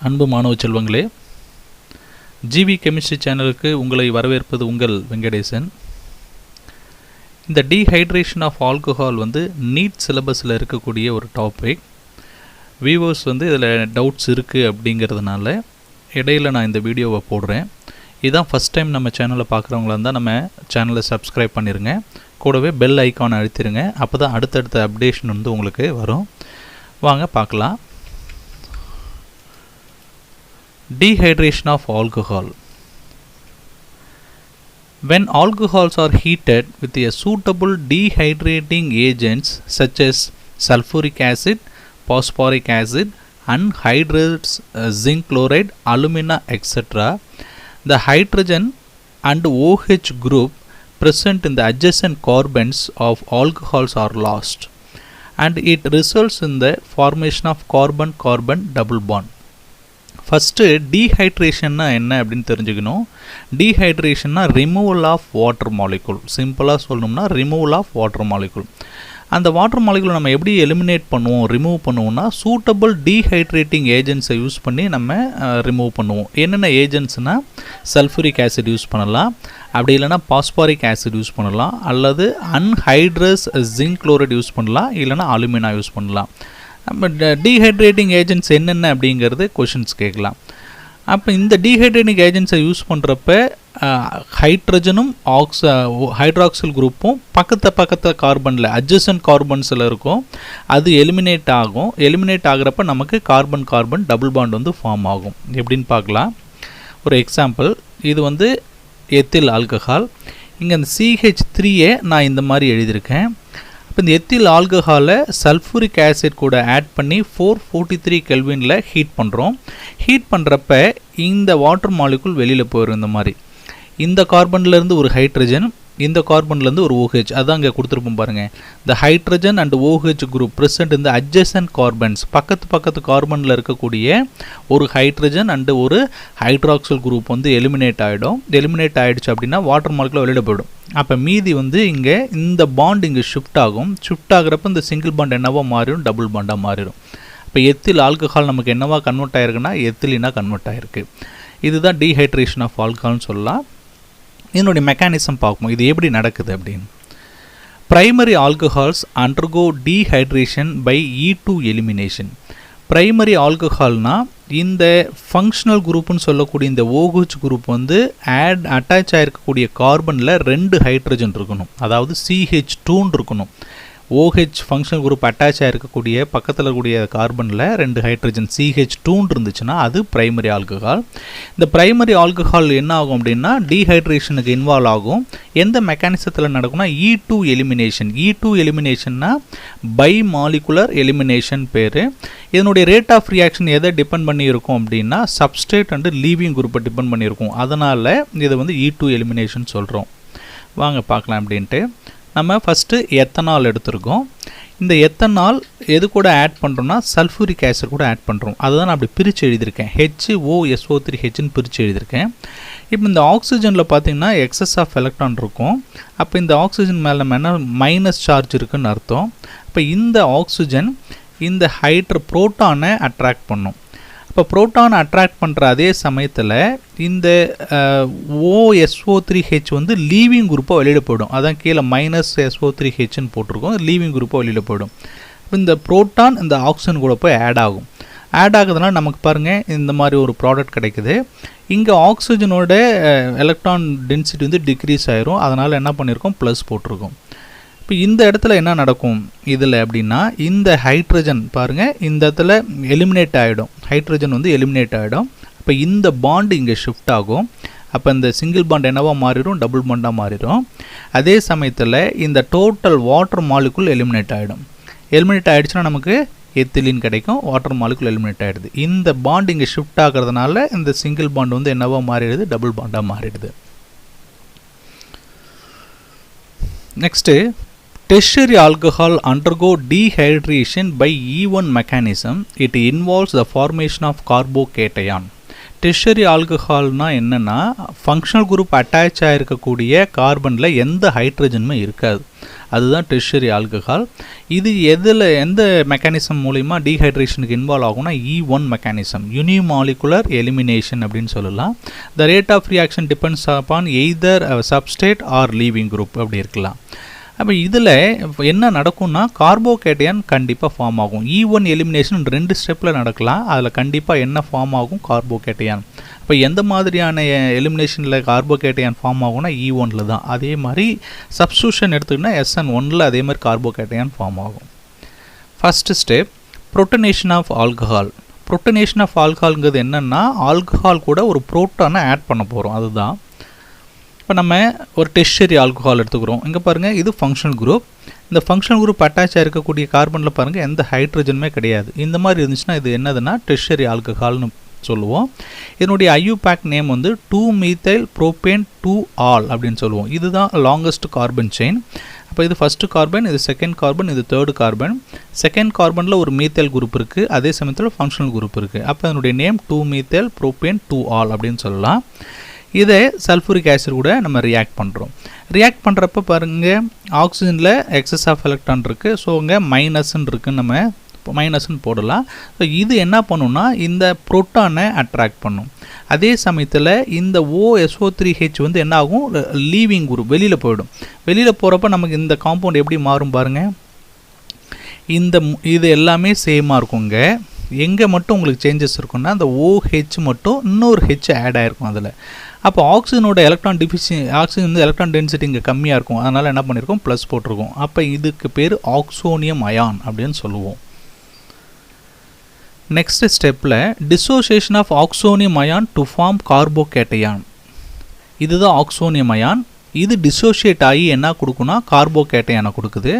அன்பு மாணவ செல்வங்களே, ஜிவி கெமிஸ்ட்ரி சேனலுக்கு உங்களை வரவேற்பது உங்கள் வெங்கடேசன். இந்த டீஹைட்ரேஷன் ஆஃப் ஆல்கஹால் நீட் சிலபஸில் இருக்கக்கூடிய ஒரு டாபிக். வியூவர்ஸ் இதில் டவுட்ஸ் இருக்குது அப்படிங்கிறதுனால இடையில் நான் இந்த வீடியோவை போடுறேன். இதுதான் ஃபஸ்ட் டைம் நம்ம சேனலை பார்க்குறவங்களா இருந்தால் நம்ம சேனலை சப்ஸ்கிரைப் பண்ணிடுங்க. கூடவே பெல் ஐக்கானை அழுத்திடுங்க. அப்போ தான் அடுத்தடுத்த அப்டேஷன் உங்களுக்கு வரும். வாங்க பார்க்கலாம். Dehydration of alcohol. When alcohols are heated with a suitable dehydrating agents such as sulfuric acid, phosphoric acid, anhydrous zinc chloride, alumina, etc., the hydrogen and OH group present in the adjacent carbons of alcohols are lost, and it results in the formation of carbon-carbon double bond. First டீஹைட்ரேஷன்னா என்ன அப்படின்னு தெரிஞ்சுக்கணும். டீஹைட்ரேஷன்னா removal of water molecule. சிம்பிளாக சொல்லணும்னா removal of water molecule. அந்த water molecule நம்ம எப்படி எலிமினேட் பண்ணுவோம், ரிமூவ் பண்ணுவோம்னா சூட்டபிள் டீஹைட்ரேட்டிங் ஏஜென்ட்ஸை யூஸ் பண்ணி நம்ம ரிமூவ் பண்ணுவோம். என்னென்ன ஏஜென்ட்ஸ்னால் சல்ஃபூரிக் ஆசிட் யூஸ் பண்ணலாம், அப்படி இல்லைனா பாஸ்பாரிக் ஆசிட் யூஸ் பண்ணலாம், அல்லது அன்ஹைட்ரஸ் ஜிங்க் குளோரைட் யூஸ் பண்ணலாம், இல்லைனா அலுமினா யூஸ் பண்ணலாம். நம்ம டீஹைட்ரேட்டிங் ஏஜென்ட்ஸ் என்னென்ன அப்படிங்கிறது கொஷின்ஸ் கேட்கலாம். அப்போ இந்த டீஹைட்ரேட்டிங் ஏஜென்ட்ஸை யூஸ் பண்ணுறப்ப ஹைட்ரஜனும் ஹைட்ராக்சில் குரூப்பும் பக்கத்து கார்பனில் அட்ஜசன்ட் கார்பன்ஸில் இருக்கும். அது எலிமினேட் ஆகும். எலிமினேட் ஆகிறப்ப நமக்கு கார்பன் டபுள் பாண்ட் ஃபார்ம் ஆகும். எப்படின்னு பார்க்கலாம். ஒரு எக்ஸாம்பிள், இது எத்தில் ஆல்கஹால். இங்கே அந்த CH3 நான் இந்த மாதிரி எழுதியிருக்கேன். இப்போ இந்த எத்தில் ஆல்கஹாலை சல்ஃபூரிக் ஆசிட் கூட ஆட் பண்ணி 443 கெல்வினில் ஹீட் பண்ணுறோம். ஹீட் பண்ணுறப்ப இந்த வாட்டர் மாலிகுல் வெளியில் போயிடும். இந்த மாதிரி இந்த கார்பன்லேருந்து ஒரு ஹைட்ரஜன், இந்த கார்பன்லேருந்து ஒரு OH, அதான் இங்கே கொடுத்துருப்போம் பாருங்கள். இந்த hydrogen and OH group present இந்த அட்ஜசன்ட் கார்பன்ஸ், பக்கத்து கார்பனில் இருக்கக்கூடிய ஒரு ஹைட்ரஜன் அண்டு ஒரு ஹைட்ராக்சில் குரூப் எலிமினேட் ஆகிடும். எலிமினேட் ஆகிடுச்சு அப்படின்னா வாட்டர் மாலிகுல் வெளியில் போயிடும். அப்போ மீதி இங்கே இந்த பாண்ட் இங்கே ஷிஃப்ட் ஆகும். ஷிஃப்ட் ஆகிறப்ப இந்த சிங்கிள் பாண்ட் என்னவா மாறிடும், டபுள் பாண்டாக மாறிடும். இப்போ எத்தில் ஆல்கஹால் நமக்கு என்னவா கன்வெர்ட் ஆகிருக்குன்னா எத்திலினா கன்வெர்ட் ஆகிருக்கு. இதுதான் டீஹைட்ரேஷன் ஆஃப் ஆல்கஹால்னு சொல்லலாம். இதனுடைய மெக்கானிசம் பார்ப்போம், இது எப்படி நடக்குது அப்படின்னு. Primary alcohols undergo dehydration by E2 elimination. Primary ஆல்கஹால்னால் இந்த ஃபங்க்ஷனல் குரூப்புன்னு சொல்லக்கூடிய இந்த OH குரூப் அட்டாச் ஆகிருக்கக்கூடிய கார்பனில் 2 ஹைட்ரஜன் இருக்கணும், அதாவது CH2 இருக்கணும். OH ஃபங்க்ஷனல் குரூப் அட்டாச் ஆகிருக்கக்கூடிய பக்கத்தில் இருக்கக்கூடிய கார்பனில் 2 ஹைட்ரஜன் CH2 இருந்துச்சுன்னா அது பிரைமரி ஆல்கஹால். இந்த பிரைமரி ஆல்கஹால் என்ன ஆகும் அப்படின்னா டீஹைட்ரேஷனுக்கு இன்வால்வ் ஆகும். எந்த மெக்கானிசத்தில் நடக்கும்னா E2 எலிமினேஷன். E2 எலிமினேஷன்னா பை மாலிகுலர் எலிமினேஷன் பேர். இதனுடைய ரேட் ஆஃப் ரியாக்ஷன் எதை டிபெண்ட் பண்ணி இருக்கும் அப்படின்னா சப்ஸ்ட்ரேட் அண்டு லீவிங் குரூப்பை டிபெண்ட் பண்ணியிருக்கும். அதனால் இதை E2 எலிமினேஷன் சொல்கிறோம். வாங்க பார்க்கலாம் அப்படின்ட்டு. நம்ம ஃபஸ்ட்டு எத்தனால் எடுத்துருக்கோம். இந்த எத்தனால் எது கூட ஆட் பண்ணுறோம்னா சல்ஃபூரிக் ஆசிட் கூட ஆட் பண்ணுறோம். அதுதான் நான் அப்படி பிரித்து எழுதியிருக்கேன். HOSO3Hன்னு பிரித்து எழுதியிருக்கேன். இப்போ இந்த ஆக்சிஜனில் பார்த்திங்கன்னா எக்ஸஸ் ஆஃப் எலக்ட்ரான் இருக்கும். அப்போ இந்த ஆக்சிஜன் மேலே நம்ம என்ன மைனஸ் சார்ஜ் இருக்குதுன்னு அர்த்தம். இப்போ இந்த ஆக்சிஜன் இந்த புரோட்டானை அட்ராக்ட் பண்ணும். இப்போ புரோட்டானை அட்ராக்ட் பண்ணுற அதே சமயத்தில் இந்த OSO3H லீவிங் குரூப்பாக வெளியில் போயிடும். அதான் கீழே -SO3Hன்னு போட்டிருக்கோம். லீவிங் குரூப்பாக வெளியில் போயிடும். இப்போ இந்த புரோட்டான் இந்த ஆக்சிஜன் கூட போய் ஆட் ஆகும். ஆட் ஆகுதுனால நமக்கு பாருங்கள் இந்த மாதிரி ஒரு ப்ராடக்ட் கிடைக்குது. இங்கே ஆக்சிஜனோட எலக்ட்ரான் டென்சிட்டி டிக்ரீஸ் ஆயிரும். அதனால் என்ன பண்ணியிருக்கோம், ப்ளஸ் போட்டிருக்கோம். இப்போ இந்த இடத்துல என்ன நடக்கும் இதில் அப்படின்னா இந்த ஹைட்ரஜன் பாருங்கள் இந்த இடத்துல எலிமினேட் ஆகிடும். ஹைட்ரஜன் எலிமினேட் ஆகிடும். இப்போ இந்த பாண்டு இங்கே ஷிஃப்ட் ஆகும். அப்போ இந்த சிங்கிள் பாண்ட் என்னவா மாறிடும், டபுள் பாண்டாக மாறிடும். அதே சமயத்தில் இந்த டோட்டல் வாட்டர் மாலிகுல் எலிமினேட் ஆகிடும். எலிமினேட் ஆகிடுச்சுன்னா நமக்கு எத்திலின் கிடைக்கும். வாட்டர் மாலிகுல் எலிமினேட் ஆகிடுது. இந்த பாண்ட் இங்கே ஷிஃப்ட் ஆகிறதுனால இந்த சிங்கிள் பாண்ட் என்னவா மாறிடுது, டபுள் பாண்டாக மாறிடுது. Next, tertiary alcohol undergo dehydration by E1 mechanism. It involves the formation of carbocation. Tertiary ஆல்கஹால்னா என்னென்னா ஃபங்க்ஷனல் குரூப் அட்டாச் ஆகிருக்கக்கூடிய கார்பனில் எந்த ஹைட்ரஜனுமே இருக்காது. அதுதான் டெர்ஷியரி ஆல்கஹால். இது எந்த மெக்கானிசம் மூலிமா டீஹைட்ரேஷனுக்கு இன்வால்வ் ஆகும்னா E1 மெக்கானிசம், யூனிமாலிகுலர் எலிமினேஷன் அப்படின்னு சொல்லலாம். The rate of reaction depends upon either substrate or leaving group அப்படி இருக்கலாம். அப்போ இதில் என்ன நடக்கும்னா கார்போகேட்டையான் கண்டிப்பாக ஃபார்ம் ஆகும். E1 எலிமினேஷன் 2 ஸ்டெப்பில் நடக்கலாம். அதில் கண்டிப்பாக என்ன ஃபார்ம் ஆகும்? கார்போகேட்டையான். இப்போ எந்த மாதிரியான எலிமினேஷனில் கார்போகேட்டையான் ஃபார்ம் ஆகும்னா E1ல் தான். அதே மாதிரி சப்ஸ்டியூஷன் எடுத்துக்கிட்டா SN1ல் அதே மாதிரி கார்போகேட்டையான் ஃபார்ம் ஆகும். First step protonation of alcohol. Protonation of ஆல்கஹால்ங்கிறது என்னென்னா ஆல்கஹால் கூட ஒரு புரோட்டானை ஆட் பண்ண போகிறோம். அதுதான் இப்போ நம்ம ஒரு டெர்ஷியரி ஆல்கஹால் எடுத்துக்கிறோம். இங்கே பாருங்கள், இது ஃபங்க்ஷனல் குரூப். இந்த ஃபங்க்ஷனல் குரூப் அட்டாச் ஆகிருக்கக்கூடிய கார்பனில் பாருங்கள் எந்த ஹைட்ரஜனுமே கிடையாது. இந்த மாதிரி இருந்துச்சுன்னா இது என்னதுன்னா டெர்ஷியரி ஆல்கஹால்னு சொல்லுவோம். இதனுடைய IUPAC நேம் வந்து 2-methyl propane 2-all அப்படின்னு சொல்லுவோம். இதுதான் லாங்கஸ்ட் கார்பன் செயின். அப்போ இது ஃபஸ்ட்டு கார்பன், இது செகண்ட் கார்பன், இது தேர்டு கார்பன். செகண்ட் கார்பனில் ஒரு மீத்தைல் குரூப் இருக்குது, அதே சமயத்தில் ஃபங்க்ஷனல் குரூப் இருக்குது. அப்போ அதனுடைய நேம் 2-methyl propane 2-all அப்படின்னு சொல்லலாம். இதை சல்ஃபூரிக் ஆசிட் கூட நம்ம ரியாக்ட் பண்ணுறோம். ரியாக்ட் பண்ணுறப்ப பாருங்கள் ஆக்சிஜனில் எக்ஸஸ் ஆஃப் எலக்ட்ரான் இருக்குது. ஸோ இங்கே மைனஸ்ன்னு இருக்குன்னு நம்ம மைனஸ்ன்னு போடலாம். ஸோ இது என்ன பண்ணுன்னா இந்த புரோட்டானை அட்ராக்ட் பண்ணும். அதே சமயத்தில் இந்த OSO3H வந்து என்ன ஆகும்? லீவிங் குரூப் வெளியில் போயிடும். வெளியில் போகிறப்ப நமக்கு இந்த காம்பவுண்ட் எப்படி மாறும் பாருங்கள். இது எல்லாமே சேமாக இருக்குங்க. எங்கே மட்டும் உங்களுக்கு சேஞ்சஸ் இருக்குன்னா அந்த OH மட்டும் இன்னொரு H ஆட் ஆகிருக்கும் அதில். அப்போ ஆக்சிஜனோட எலக்ட்ரான் ஆக்சிஜன் வந்து எலக்ட்ரான் டென்சிட்டி இங்கே கம்மியாக இருக்கும். அதனால் என்ன பண்ணியிருக்கோம்? ப்ளஸ் போட்டிருக்கோம். அப்போ இதுக்கு பேர் ஆக்சோனியம் அயான் அப்படின்னு சொல்லுவோம். நெக்ஸ்ட் ஸ்டெப்பில் dissociation of oxonium ion to form carbocation. இதுதான் ஆக்சோனியம் அயான். இது டிசோசியேட் ஆகி என்ன கொடுக்குன்னா கார்போகேட்டையானை கொடுக்குது.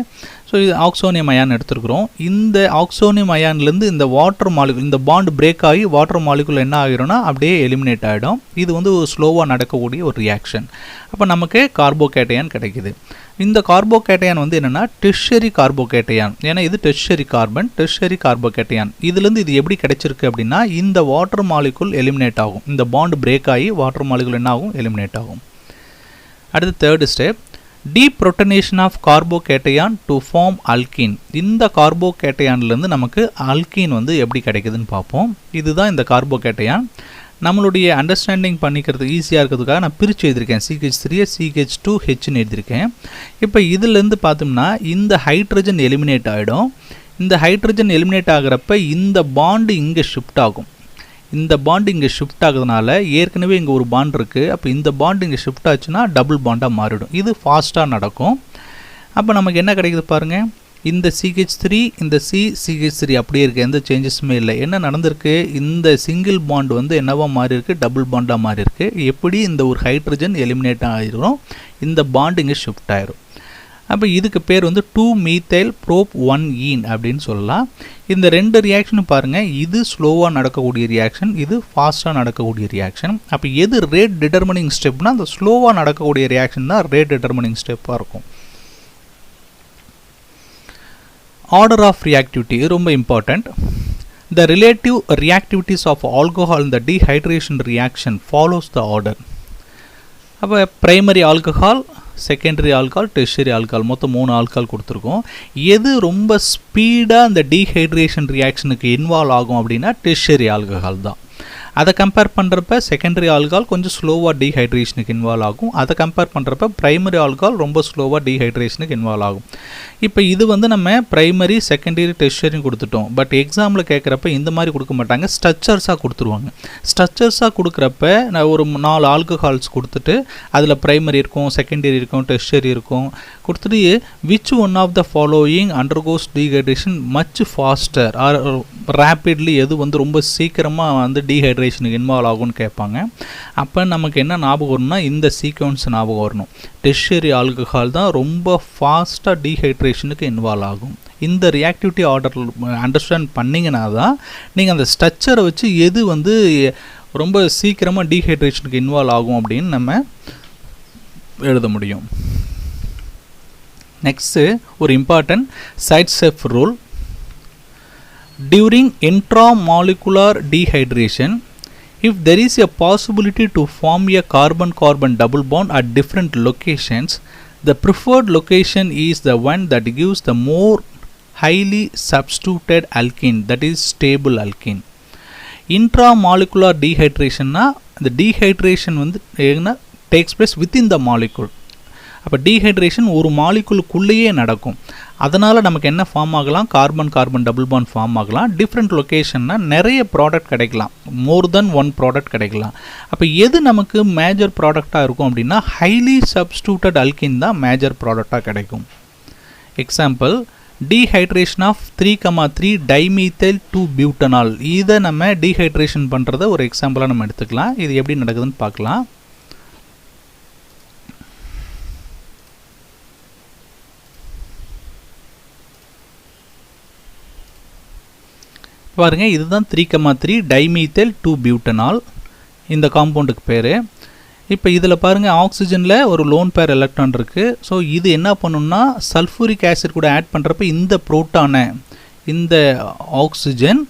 ஸோ இது ஆக்சோனியம் அயான் எடுத்துருக்குறோம். இந்த ஆக்சோனியம் அயான்லேருந்து இந்த வாட்டர் மாலிகுல், இந்த பாண்ட் பிரேக் ஆகி வாட்டர் மாலிகுல் என்ன ஆகிரும்னா அப்படியே எலிமினேட் ஆகிடும். இது வந்து ஒரு ஸ்லோவாக நடக்கக்கூடிய ஒரு ரியாக்ஷன். அப்போ நமக்கு கார்போகேட்டையான் கிடைக்குது. இந்த கார்போகேட்டையான் வந்து என்னென்னா டெர்ஷியரி கார்போகேட்டையான். ஏன்னா இது டெர்ஷியரி கார்பன், டெர்ஷியரி கார்போகேட்டையான். இதுலேருந்து இது எப்படி கிடைச்சிருக்கு அப்படின்னா இந்த வாட்டர் மாலிகுல் எலிமினேட் ஆகும். இந்த பாண்ட் பிரேக் ஆகி வாட்டர் மாலிகுல் என்ன ஆகும்? எலிமினேட் ஆகும். அடுத்து third step deprotonation of carbocation to form alkene. இந்த கார்போகேட்டையான்லேருந்து நமக்கு அல்கீன் வந்து எப்படி கிடைக்குதுன்னு பார்ப்போம். இதுதான் இந்த கார்போகேட்டையான். நம்மளுடைய அண்டர்ஸ்டாண்டிங் பண்ணிக்கிறது ஈஸியாக இருக்கிறதுக்காக நான் பிரித்து எழுதியிருக்கேன். CH3 CH2Hன்னு எழுதியிருக்கேன். இப்போ இதிலேருந்து பார்த்தோம்னா இந்த ஹைட்ரஜன் எலிமினேட் ஆகிடும். இந்த ஹைட்ரஜன் எலிமினேட் ஆகிறப்ப இந்த பாண்டு இங்கே ஷிஃப்ட் ஆகும். இந்த பாண்டு இங்கே ஷிஃப்ட் ஆகுறதுனால ஏற்கனவே இங்கே ஒரு பாண்ட் இருக்குது. அப்போ இந்த பாண்டு இங்கே ஷிஃப்ட் ஆச்சுன்னா டபுள் பாண்டாக மாறிடும். இது ஃபாஸ்ட்டாக நடக்கும். அப்போ நமக்கு என்ன கிடைக்குது பாருங்கள். இந்த CH3 இந்த CH3 அப்படியே இருக்குது, எந்த சேஞ்சஸுமே இல்லை. என்ன நடந்திருக்கு? இந்த சிங்கிள் பாண்ட் வந்து என்னவா மாறி இருக்குது? டபுள் பாண்டாக மாறி இருக்குது. எப்படி இந்த ஒரு ஹைட்ரஜன் எலிமினேட் ஆகிரும், இந்த பாண்டு இங்கே ஷிஃப்ட் ஆகிரும். அப்போ இதுக்கு பேர் வந்து 2-methyl prop1ene அப்படின்னு சொல்லலாம். இந்த ரெண்டு ரியாக்ஷனும் பாருங்கள், இது ஸ்லோவாக நடக்கக்கூடிய ரியாக்ஷன், இது ஃபாஸ்ட்டாக நடக்கக்கூடிய ரியாக்ஷன். அப்போ எது ரேட் டிட்டர்மினிங் ஸ்டெப்னா அந்த ஸ்லோவாக நடக்கக்கூடிய ரியாக்ஷன் தான் ரேட் டிட்டர்மினிங் ஸ்டெப்பாக இருக்கும். Order of reactivity ரொம்ப important. The relative reactivities of alcohol in the dehydration reaction follows the order. அப்போ primary alcohol, secondary alcohol, tertiary alcohol, மொத்தம் 3 ஆல்கஹால் கொடுத்துருக்கோம். எது ரொம்ப ஸ்பீடாக இந்த டீஹைட்ரேஷன் ரியாக்ஷனுக்கு இன்வால்வ் ஆகும் அப்படின்னா டெர்ஷியரி ஆல்கஹால் தான். அதை கம்பேர் பண்ணுறப்ப செகண்டரி ஆல்கஹால் கொஞ்சம் ஸ்லோவாக டீஹைட்ரேஷனுக்கு இன்வால்வ் ஆகும். அதை கம்பேர் பண்ணுறப்ப ப்ரைமரி ஆல்கஹால் ரொம்ப ஸ்லோவாக டீஹைட்ரேஷனுக்கு இன்வால்வ் ஆகும். இப்போ இது வந்து நம்ம ப்ரைமரி, செகண்டரி, டெர்ஷியரியும் கொடுத்துட்டோம். பட் எக்ஸாமில் கேட்குறப்ப இந்த மாதிரி கொடுக்க மாட்டாங்க, ஸ்ட்ரக்சர்ஸாக கொடுத்துருவாங்க. ஸ்ட்ரக்சர்ஸாக கொடுக்குறப்ப நான் ஒரு 4 ஆல்கஹால்ஸ் கொடுத்துட்டு அதில் ப்ரைமரி இருக்கும், செகண்டரி இருக்கும், டெர்ஷியரி இருக்கும் கொடுத்துட்டு which one of the following undergoes dehydration much faster or rapidly, எது வந்து ரொம்ப சீக்கிரமாக வந்து டீஹைட்ரேஷனுக்கு இன்வால்வ் ஆகும்னு கேட்பாங்க. அப்போ நமக்கு என்ன ஞாபகம் வரணும்னா இந்த சீக்வன்ஸ் ஞாபகம் வரணும். டெர்ஷியரி ஆல்கஹால் தான் ரொம்ப ஃபாஸ்ட்டாக டீஹைட்ரேஷனுக்கு இன்வால்வ் ஆகும். இந்த ரியாக்டிவிட்டி ஆர்டர் அண்டர்ஸ்டாண்ட் பண்ணிங்கன்னா தான் நீங்கள் அந்த ஸ்ட்ரக்சரை வச்சு எது வந்து ரொம்ப சீக்கிரமாக டீஹைட்ரேஷனுக்கு இன்வால்வ் ஆகும் அப்படின்னு நம்ம எழுத முடியும். நெக்ஸ்ட்டு ஒரு important Saytzeff rule. During intramolecular dehydration, if there is a possibility to form a carbon-carbon double bond at different locations, The preferred location is the one that gives the more highly substituted alkene, that is stable alkene. Intramolecular dehydration na the dehydration வந்து என்ன takes place within the molecule. அப்போ dehydration ஒரு மாலிகுலுக்குள்ளேயே நடக்கும். அதனால் நமக்கு என்ன form ஆகலாம், carbon carbon double bond form ஆகலாம். டிஃப்ரெண்ட் லொக்கேஷன்னா நிறைய ப்ராடக்ட் கிடைக்கலாம், மோர் தென் ஒன் ப்ராடக்ட் கிடைக்கலாம். அப்போ எது நமக்கு மேஜர் ப்ராடக்டாக இருக்கும் அப்படின்னா ஹைலி சப்ஸ்டியூட்டட் அல்கின் தான் மேஜர் ப்ராடக்டாக கிடைக்கும். Example, dehydration of 3,3 dimethyl butanol. இதை நம்ம டீஹைட்ரேஷன் பண்ணுறத ஒரு எக்ஸாம்பிளாக நம்ம எடுத்துக்கலாம். இது எப்படி நடக்குதுன்னு பார்க்கலாம். பாருங்கள், இதுதான் 3,3 டைமீத்தைல் 2-பியூட்டனால், இந்த காம்பவுண்டுக்கு பேர். இப்போ இதில் பாருங்கள், ஆக்சிஜனில் ஒரு லோன் பேர் எலக்ட்ரான் இருக்குது. ஸோ இது என்ன பண்ணுன்னா சல்ஃபூரிக் ஆசிட் கூட ஆட் பண்ணுறப்ப இந்த புரோட்டானை, இந்த ஆக்சிஜன்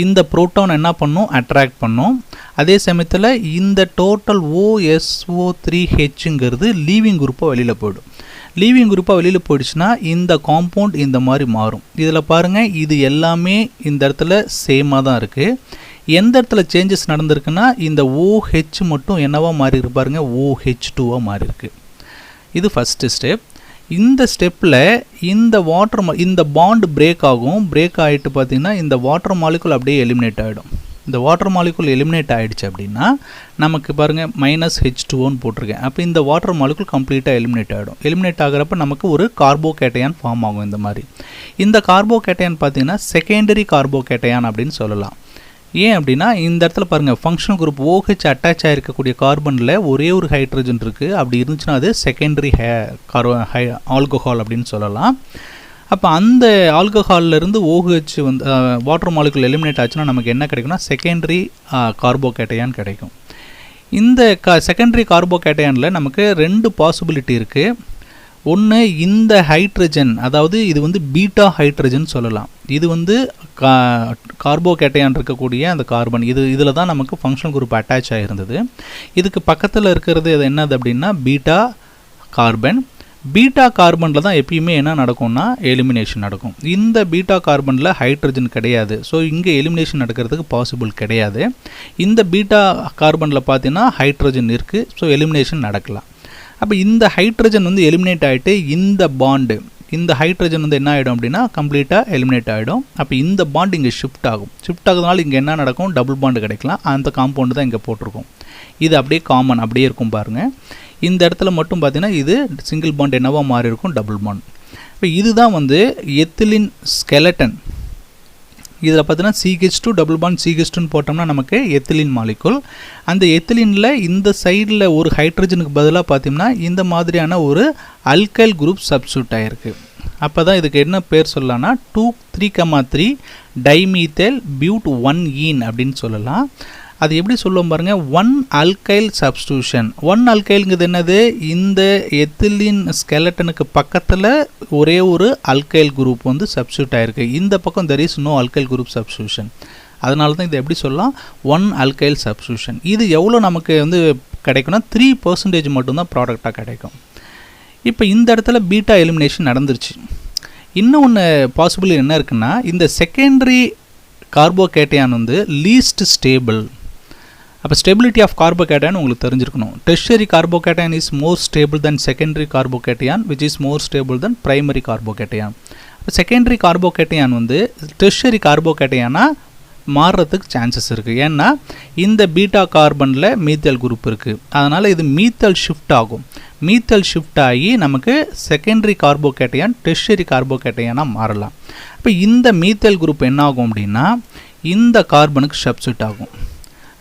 இந்த புரோட்டான் என்ன பண்ணும், அட்ராக்ட் பண்ணும். அதே சமயத்தில் இந்த டோட்டல் OSO3Hங்கிறது லீவிங் குரூப்பாக வெளியில் போயிடும். லீவிங் குரூப்பாக வெளியில் போயிடுச்சுன்னா இந்த காம்பவுண்ட் இந்த மாதிரி மாறும். இதில் பாருங்கள், இது எல்லாமே இந்த இடத்துல சேமாக தான் இருக்குது. எந்த இடத்துல சேஞ்சஸ் நடந்திருக்குன்னா இந்த OH மட்டும் என்னவா மாறி இருப்பாருங்க, OH2வாக மாறி இருக்கு. இது ஃபஸ்ட்டு ஸ்டெப். இந்த ஸ்டெப்பில் இந்த பாண்ட் பிரேக் ஆகும். பிரேக் ஆகிட்டு பார்த்திங்கன்னா இந்த வாட்டர் மாலிகுல் அப்படியே எலிமினேட் ஆகிடும். இந்த வாட்டர் மாலிகுல் எலிமினேட் ஆகிடுச்சு அப்படின்னா நமக்கு பாருங்கள் -H2O போட்டிருக்கேன். அப்போ இந்த வாட்டர் மாலிகுல் கம்ப்ளீட்டாக எலிமினேட் ஆகிடும். எலிமினேட் ஆகிறப்ப நமக்கு ஒரு கார்போகேட்டையான் ஃபார்ம் ஆகும். இந்த மாதிரி இந்த கார்போகேட்டையான் பார்த்திங்கன்னா செகண்டரி கார்போகேட்டையான் அப்படின்னு சொல்லலாம். ஏன் அப்படின்னா இந்த இடத்துல பாருங்கள், ஃபங்க்ஷனல் குரூப் OH அட்டாச் ஆகிருக்கக்கூடிய கார்பனில் ஒரே ஒரு ஹைட்ரஜன் இருக்குது. அப்படி இருந்துச்சுன்னா அது செகண்டரி ஆல்கஹால் அப்படின்னு சொல்லலாம். அப்போ அந்த ஆல்கஹாலிருந்து OH வந்து வாட்டர் மாலிகுல் எலிமினேட் ஆச்சுன்னா நமக்கு என்ன கிடைக்கும்னா செகண்டரி கார்போகேட்டையான் கிடைக்கும். இந்த செகண்டரி கார்போகேட்டையானில் நமக்கு 2 பாசிபிலிட்டி இருக்குது. ஒன்று, இந்த ஹைட்ரஜன், அதாவது இது வந்து பீட்டா ஹைட்ரஜன் சொல்லலாம். இது வந்து கார்போகேட்டையான் இருக்கக்கூடிய அந்த கார்பன், இதில் தான் நமக்கு ஃபங்க்ஷனல் குரூப் அட்டாச் ஆகிருந்தது. இதுக்கு பக்கத்தில் இருக்கிறது அது என்னது அப்படின்னா பீட்டா கார்பன். பீட்டா கார்பனில் தான் எப்பயுமே என்ன நடக்கும்னா எலிமினேஷன் நடக்கும். இந்த பீட்டா கார்பனில் ஹைட்ரஜன் கிடையாது. ஸோ இங்கே எலிமினேஷன் நடக்கிறதுக்கு பாசிபிள் கிடையாது. இந்த பீட்டா கார்பனில் பார்த்தீங்கன்னா ஹைட்ரஜன் இருக்குது. ஸோ எலிமினேஷன் நடக்கலாம். அப்போ இந்த ஹைட்ரஜன் வந்து எலிமினேட் ஆகிட்டு இந்த பாண்டு, இந்த ஹைட்ரஜன் வந்து என்ன ஆகிடும் அப்படின்னா கம்ப்ளீட்டாக எலிமினேட் ஆகிடும். அப்போ இந்த பாண்டு இங்கே ஷிஃப்ட் ஆகும். ஷிஃப்ட் ஆகுறதுனால இங்கே என்ன நடக்கும், டபுள் பாண்டு கிடைக்கலாம். அந்த காம்பவுண்டு தான் இங்கே போட்டிருக்கும். இது அப்படியே காமன் அப்படியே இருக்கும் பாருங்கள். இந்த இடத்துல மட்டும் பார்த்தீங்கன்னா இது சிங்கிள் பாண்ட் என்னவா மாறி இருக்கும், டபுள் பாண்ட். இப்போ இதுதான் வந்து எத்திலின் ஸ்கெலட்டன். இதில் பார்த்தீங்கன்னா CH2 டபுள் பாண்ட் CH2ன்னு போட்டோம்னா நமக்கு எத்திலின் மாலிகுல். அந்த எத்திலினில் இந்த சைடில் ஒரு ஹைட்ரஜனுக்கு பதிலாக பார்த்தீங்கன்னா இந்த மாதிரியான ஒரு அல்கைல் குரூப் சப்ஸ்டியூட் ஆகிருக்கு. அப்போ தான் இதுக்கு என்ன பேர் சொல்லலாம்னா 3,3 டைமீத்தைல் பியூட் 1 அப்படின்னு சொல்லலாம். அது எப்படி சொல்லுவோம் பாருங்கள், 1 அல்கைல் சப்ஸ்டியூஷன். 1 அல்கைல்ங்கிறது என்னது, இந்த எத்திலின் ஸ்கெலட்டனுக்கு பக்கத்தில் ஒரே ஒரு அல்கைல் குரூப் வந்து சப்ஸ்டியூட் ஆகிருக்கு. இந்த பக்கம் there is no alkyl group substitution. அதனால தான் இதை எப்படி சொல்லலாம், 1 அல்கைல் சப்ஸ்டியூஷன். இது எவ்வளோ நமக்கு வந்து கிடைக்கும்னா 3% மட்டும்தான் ப்ராடக்டாக கிடைக்கும். இப்போ இந்த இடத்துல பீட்டா எலிமினேஷன் நடந்துருச்சு. இன்னொன்று பாசிபிள் என்ன இருக்குன்னா, இந்த செகண்டரி கார்போகேட்டையான் வந்து லீஸ்ட் ஸ்டேபிள். அப்போ ஸ்டெபிலிட்டி ஆஃப் கார்போகேட்டையான் உங்களுக்கு தெரிஞ்சிருக்கணும். Tertiary கார்போகேட்டையான் is more stable then secondary கார்போகேட்டையான் which is more stable then primary கார்போகேட்டையான். இப்போ செகண்டரி கார்போகேட்டையான் வந்து டெர்ஷரி கார்போகேட்டையானாக மாறுறதுக்கு சான்சஸ் இருக்குது. ஏன்னா இந்த பீட்டா கார்பனில் மீத்தல் குரூப் இருக்குது. அதனால் இது மீத்தல் ஷிஃப்ட் ஆகும். மீத்தல் ஷிஃப்ட் ஆகி நமக்கு செகண்டரி கார்போகேட்டையான் டெர்ஷரி கார்போகேட்டையானாக மாறலாம். இப்போ இந்த மீத்தல் குரூப் என்ன ஆகும் அப்படின்னா இந்த கார்பனுக்கு சப்ஸ்டியூட் ஆகும்.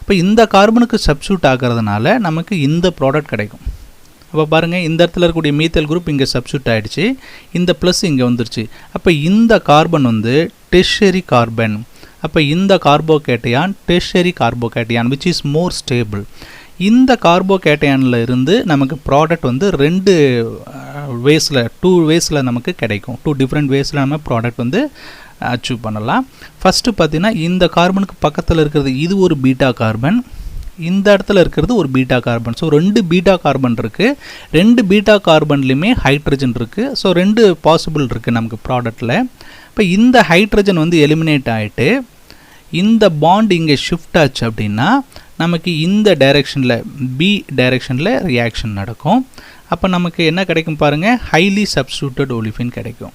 இப்போ இந்த கார்பனுக்கு சப்ஸ்டியூட் ஆகிறதுனால நமக்கு இந்த ப்ராடக்ட் கிடைக்கும். அப்போ பாருங்கள், இந்த இடத்துல இருக்கக்கூடிய மீத்தல் குரூப் இங்கே சப்ஸ்டியூட் ஆகிடுச்சு, இந்த ப்ளஸ் இங்கே வந்துருச்சு. அப்போ இந்த கார்பன் வந்து டெர்ஷரி கார்பன். அப்போ இந்த கார்போகேட்டையான் tertiary கார்போகேட்டையான் which is more stable. இந்த கார்போகேட்டையானில் இருந்து நமக்கு ப்ராடக்ட் வந்து 2 வேஸில் நமக்கு கிடைக்கும். 2 டிஃப்ரெண்ட் வேஸில் நம்ம ப்ராடக்ட் வந்து அச்சீவ் பண்ணலாம். ஃபஸ்ட்டு பார்த்தீங்கன்னா இந்த கார்பனுக்கு பக்கத்தில் இருக்கிறது இது ஒரு பீட்டா கார்பன், இந்த இடத்துல இருக்கிறது ஒரு beta carbon. So 2 beta carbon இருக்குது. 2 பீட்டா கார்பன்லையுமே ஹைட்ரஜன் இருக்குது. ஸோ 2 பாசிபிள் இருக்குது நமக்கு ப்ராடக்டில். இப்போ இந்த ஹைட்ரஜன் வந்து எலிமினேட் ஆகிட்டு இந்த பாண்ட் இங்கே ஷிஃப்ட் ஆச்சு அப்படின்னா நமக்கு இந்த டைரெக்ஷனில் பி டைரெக்ஷனில் ரியாக்ஷன் நடக்கும். அப்போ நமக்கு என்ன கிடைக்கும் பாருங்கள், ஹைலி சப்ஸ்டியூட்டட் ஒலிஃபின் கிடைக்கும்.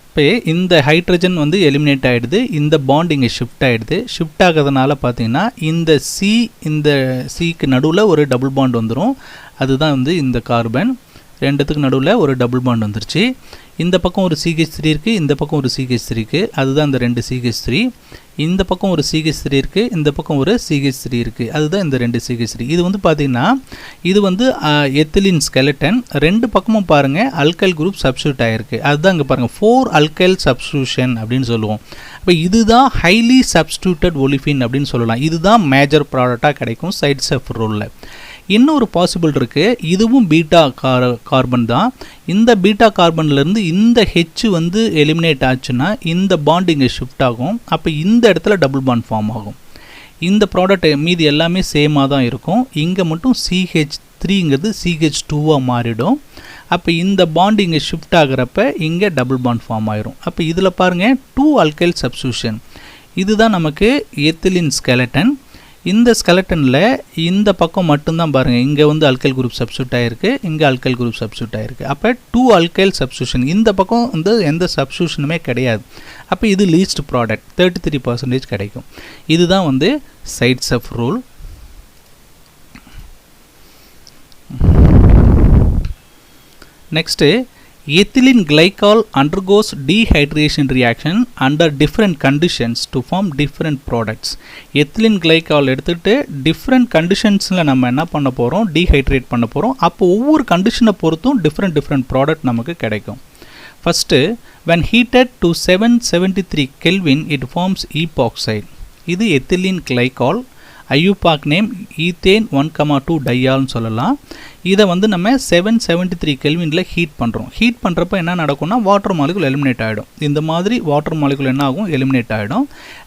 இப்போ இந்த ஹைட்ரஜன் வந்து எலிமினேட் ஆகிடுது, இந்த பாண்ட் இங்கே ஷிஃப்ட் ஆகிடுது. ஷிஃப்ட் ஆகிறதுனால பார்த்தீங்கன்னா இந்த சிக்கு நடுவில் ஒரு டபுள் பாண்ட் வந்துடும். அதுதான் வந்து இந்த கார்பன். ரெண்டுத்துக்கு நடுவில் ஒரு டபுள் பாண்ட் வந்துருச்சு. இந்த பக்கம் ஒரு CH3 இருக்குது, இந்த பக்கம் ஒரு CH3 இருக்குது. அதுதான் இந்த 2 CH3. இந்த பக்கம் ஒரு CH3 இருக்குது, இந்த பக்கம் ஒரு CH3 இருக்குது. அதுதான் இந்த 2 CH3. இது வந்து பார்த்திங்கன்னா இது வந்து எத்திலின் ஸ்கெலட்டன். 2 பக்கமும் பாருங்கள் அல்கைல் குரூப் சப்ஸ்டியூட் ஆகிருக்கு. அதுதான் இங்கே பாருங்கள் 4 அல்கைல் சப்ஸ்டியூஷன் அப்படின்னு சொல்லுவோம். இப்போ இதுதான் ஹைலி சப்ஸ்டியூட்டட் ஒலிஃபின் அப்படின்னு சொல்லலாம். இதுதான் மேஜர் ப்ராடக்டாக கிடைக்கும் சைட் செஃப் ரோலில். இன்னொரு பாசிபிள் இருக்குது, இதுவும் பீட்டா கார்பன் தான். இந்த பீட்டா கார்பன்லேருந்து இந்த ஹெச் வந்து எலிமினேட் ஆச்சுன்னா இந்த பாண்ட் இங்கே ஷிஃப்ட் ஆகும். அப்போ இந்த இடத்துல டபுள் பாண்ட் ஃபார்ம் ஆகும். இந்த ப்ராடக்ட் மீதி எல்லாமே சேமாக தான் இருக்கும். இங்கே மட்டும் CH3ங்கிறது CH2வாக மாறிடும். அப்போ இந்த பாண்ட் இங்கே ஷிஃப்ட் ஆகிறப்ப இங்கே டபுள் பாண்ட் ஃபார்ம் ஆயிரும். அப்போ இதில் பாருங்கள் 2 அல்கைல் சப்ஸ்டியூஷன். இதுதான் நமக்கு எத்திலின் ஸ்கெலட்டன். இந்த ஸ்கெலட்டனில் இந்த பக்கம் மட்டும்தான் பாருங்கள், இங்கே வந்து அல்கைல் குரூப் சப்ஸ்டியூட் ஆகிருக்கு, இங்கே அல்கைல் குரூப் சப்ஸ்டியூட் ஆகிருக்கு. அப்போ 2 அல்கைல் சப்ஸ்டியூஷன். இந்த பக்கம் வந்து எந்த சப்ஸ்டியூஷனுமே கிடையாது. அப்போ இது லீஸ்ட் ப்ராடக்ட் 33% கிடைக்கும். இதுதான் வந்து Saytzeff rule. Next, ethylene glycol undergoes dehydration reaction under different conditions to form different products. ethylene glycol எடுத்துட்டு different conditionsல நம்ம என்ன பண்ண போகிறோம், dehydrate பண்ண போகிறோம். அப்போ ஒவ்வொரு கண்டிஷனை பொறுத்தும் different product நமக்கு கிடைக்கும். First, when heated to 773 Kelvin it forms epoxide. இது ethylene glycol. IUPAC name ethane 1,2 டையால்னு சொல்லலாம். இதை வந்து நம்ம 773 கெல்வினில் ஹீட் பண்ணுறோம். ஹீட் பண்ணுறப்ப என்ன நடக்கும்னா வாட்டர் மாலிகுல் எலிமினேட் ஆகிடும். இந்த மாதிரி வாட்டர் மாலிகுல் என்ன ஆகும், எலிமினேட் ஆகிடும்.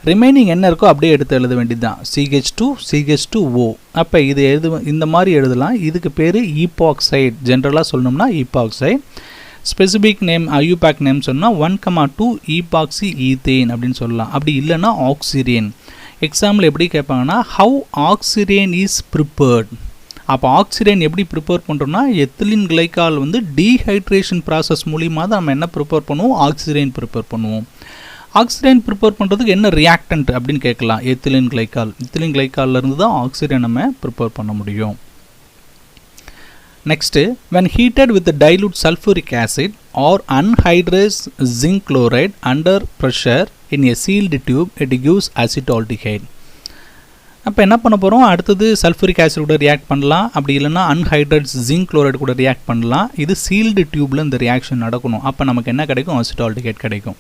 ரிமைனிங் என்ன இருக்கோ அப்படியே எடுத்து எழுத வேண்டியது தான், CH2 CH2O. அப்போ இது இந்த மாதிரி எழுதலாம். இதுக்கு பேர் ஈபாக்சைடு. ஜென்ரலாக சொல்லணும்னா ஈபாக்சைடு. ஸ்பெசிபிக் நேம் IUPAC நேம் சொன்னால் 1,2 ஈபாக்சி ஈத்தேன் அப்படின்னு சொல்லலாம். அப்படி இல்லைன்னா ஆக்சிரியன். எக்ஸாம்பிள் எப்படி கேட்பாங்கன்னா, ஹவு ஆக்சிரியன் இஸ் ப்ரிப்பேர்ட். அப்போ ஆக்சிரியன் எப்படி ப்ரிப்பேர் பண்ணுறோம்னா எத்திலின் கிளைக்கால் வந்து டீஹைட்ரேஷன் ப்ராசஸ் மூலிமா தான் நம்ம என்ன ப்ரிப்பேர் பண்ணுவோம், ஆக்சிரியன் ப்ரிப்பேர் பண்ணுவோம். ஆக்சிரியன் ப்ரிப்பேர் பண்ணுறதுக்கு என்ன ரியாக்டன்ட் அப்படின்னு கேட்கலாம். எத்திலின் கிளைக்கால்லேருந்து தான் ஆக்சிரியன் நம்ம ப்ரிப்பேர் பண்ண முடியும். Next, when heated with the dilute sulfuric acid or anhydrous zinc chloride under pressure in a sealed tube, it gives acetaldehyde. அப்போ என்ன பண்ண போகிறோம், அடுத்தது சல்ஃபூரிக் ஆசிட் கூட ரியாக்ட் பண்ணலாம், அப்படி இல்லைனா அன்ஹைட்ரஸ் ஜிங்க் குளோரைடு கூட ரியாக்ட் பண்ணலாம். இது சீல்டு டியூப்பில் இந்த ரியாக்ஷன் நடக்கணும். அப்போ நமக்கு என்ன கிடைக்கும், அசிட்டால்டிஹைட் கிடைக்கும்.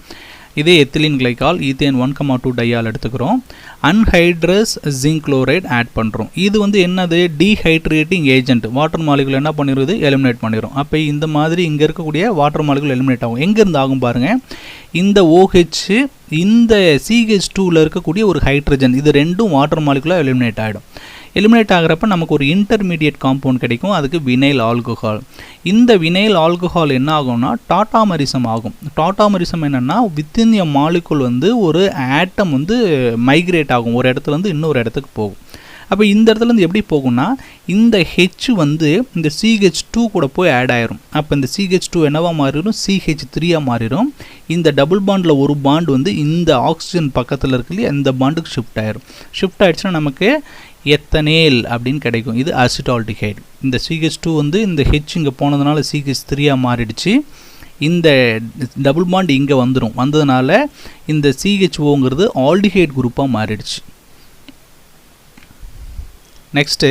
இதே எத்திலின் கிளைக்கால் ஈத்தேன் 1,2 டையால் எடுத்துக்கிறோம். அன்ஹைட்ரஸ் ஜிங்க் குளோரைடு ஆட் பண்ணுறோம். இது வந்து என்னது, டீஹைட்ரேட்டிங் ஏஜென்ட். வாட்டர் மாலிகுல் என்ன பண்ணிடுது, எலிமினேட் பண்ணிடும். அப்போ இந்த மாதிரி இங்கே இருக்கக்கூடிய வாட்டர் மாலிகுல் எலிமினேட் ஆகும். எங்கேருந்து ஆகும் பாருங்கள், இந்த OH இந்த CH2வில் இருக்கக்கூடிய ஒரு ஹைட்ரஜன், இது ரெண்டும் வாட்டர் மாலிகுலாக எலிமினேட் ஆகிடும். எலிமினேட் ஆகிறப்ப நமக்கு ஒரு இன்டர்மீடியட் காம்பவுண்ட் கிடைக்கும், அதுக்கு வினைல் ஆல்கஹால். இந்த வினைல் ஆல்கஹால் என்ன ஆகும்னா டாட்டாமரிசம் ஆகும். டாட்டாமரிசம் என்னென்னா வித்தின் எ மாலிகுல் வந்து ஒரு ஆட்டம் வந்து மைக்ரேட் ஆகும், ஒரு இடத்துலேருந்து இன்னொரு இடத்துக்கு போகும். அப்போ இந்த இடத்துலேருந்து எப்படி போகும்னா இந்த H வந்து இந்த CH2 கூட போய் ஆட் ஆயிரும். அப்போ இந்த CH2 என்னவாக மாறிடும், CH3ஆக மாறிடும். இந்த டபுள் பாண்டில் ஒரு பாண்ட் வந்து இந்த ஆக்சிஜன் பக்கத்தில் இருக்குல்லையே இந்த பாண்டுக்கு ஷிஃப்ட் ஆயிரும். ஷிஃப்ட் ஆகிடுச்சுன்னா நமக்கு எத்தனேல் அப்படின்னு கிடைக்கும். இது அசிட்டால்டிஹைடு. இந்த CH2 வந்து இந்த H இங்கே போனதுனால CH3ஆக மாறிடுச்சு. இந்த டபுள் பாண்ட் இங்கே வந்ததுனால இந்த CHOங்கிறது ஆல்டிஹைட் குரூப்பாக மாறிடுச்சு. Next,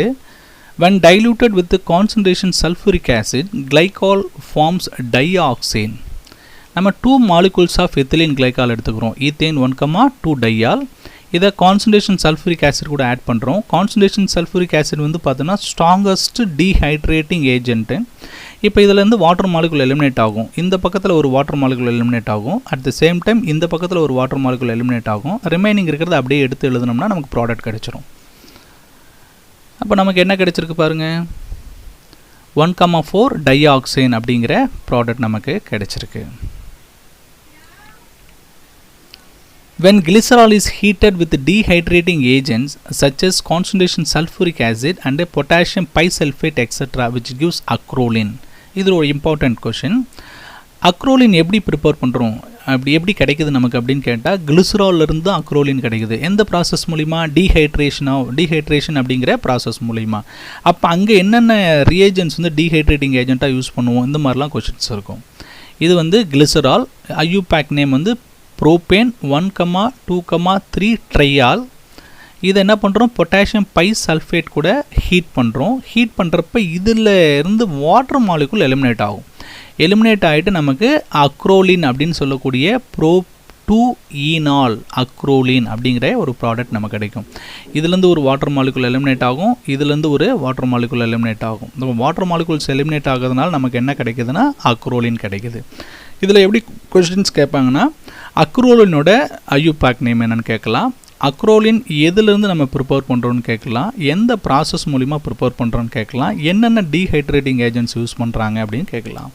when diluted with the concentration sulfuric acid, glycol forms dioxane. நம்ம 2 molecules of ethylene glycol எடுத்துக்கிறோம். ஈத்தேன் 1,2 டையால். இதை கான்சன்ட்ரேஷன் சல்ஃபூரிக் ஆசிட் கூட ஆட் பண்ணுறோம். கான்சன்ட்ரேஷன் சல்ஃபூரிக் ஆசிட் வந்து பார்த்தோன்னா ஸ்ட்ராங்கஸ்ட் டீஹைட்ரேட்டிங் ஏஜென்ட்டு. இப்போ இதிலேருந்து வாட்டர் மாலிகுல் எலிமினேட் ஆகும். இந்த பக்கத்தில் ஒரு வாட்டர் மாலிகுல் எலிமினேட் ஆகும். அட் த சேம் டைம் இந்த பக்கத்தில் ஒரு வாட்டர் மாலிகுல் எலிமினேட் ஆகும். ரிமைனிங் இருக்கிறத அப்படியே எடுத்து எழுதுனோம்னா நமக்கு ப்ராடக்ட் கிடைச்சிரும். அப்போ நமக்கு என்ன கிடைச்சிருக்கு பாருங்கள், 1,4 டைஆக்சைன் அப்படிங்கிற ப்ராடக்ட் நமக்கு கிடைச்சிருக்கு. When glycerol is heated with dehydrating agents such as concentration sulfuric acid and potassium bisulfate etc. which gives acrolein. இது ஒரு இம்பார்ட்டன்ட் கொஷின். அக்ரோலின் எப்படி ப்ரிப்பேர் பண்ணுறோம், அப்படி எப்படி கிடைக்குது நமக்கு அப்படின்னு கேட்டால் கிளிசரால்லேருந்து தான் அக்ரோலின் கிடைக்குது. எந்த ப்ராசஸ் மூலிமா? டீஹைட்ரேஷன் அப்படிங்கிற ப்ராசஸ் மூலிமா. அப்போ அங்கே என்னென்ன ரியேஜென்ட்ஸ் வந்து டீஹைட்ரேட்டிங் ஏஜென்ட்டாக யூஸ் பண்ணுவோம், இந்த மாதிரிலாம் கொஷின்ஸ் இருக்கும். இது வந்து கிளிசரால். ஐயூபேக் நேம் வந்து ப்ரோபேன் 1,2,3 ட்ரையால். இதை என்ன பண்ணுறோம், பொட்டாசியம் பை சல்ஃபேட் கூட ஹீட் பண்ணுறோம். ஹீட் பண்ணுறப்ப இதில் இருந்து வாட்டர் மாலிகுல் எலிமினேட் ஆகும். எலிமினேட் ஆகிட்டு நமக்கு அக்ரோலின் அப்படின்னு சொல்லக்கூடிய ப்ரோ-2-ஈனால் அக்ரோலின் அப்படிங்கிற ஒரு ப்ராடக்ட் நமக்கு கிடைக்கும். இதுலேருந்து ஒரு வாட்டர் மாலிகுல் எலிமினேட் ஆகும், இதுலேருந்து ஒரு வாட்டர் மாலிகுல் எலிமினேட் ஆகும். இந்த வாட்டர் மாலிகுல்ஸ் எலிமினேட் ஆகிறதுனால நமக்கு என்ன கிடைக்குதுன்னா அக்ரோலின் கிடைக்குது. இதில் எப்படி கொஸ்டின்ஸ் கேட்பாங்கன்னா, அக்ரோலினோட ஐயூபேக் நேம் என்னென்னு கேட்கலாம், அக்ரோலின் எதுலேருந்து நம்ம ப்ரிப்பேர் பண்ணுறோன்னு கேட்கலாம், எந்த ப்ராசஸ் மூலிமா ப்ரிப்பேர் பண்ணுறோன்னு கேட்கலாம், என்னென்ன டீஹைட்ரேட்டிங் ஏஜென்ட்ஸ் யூஸ் பண்ணுறாங்க அப்படின்னு கேட்கலாம்.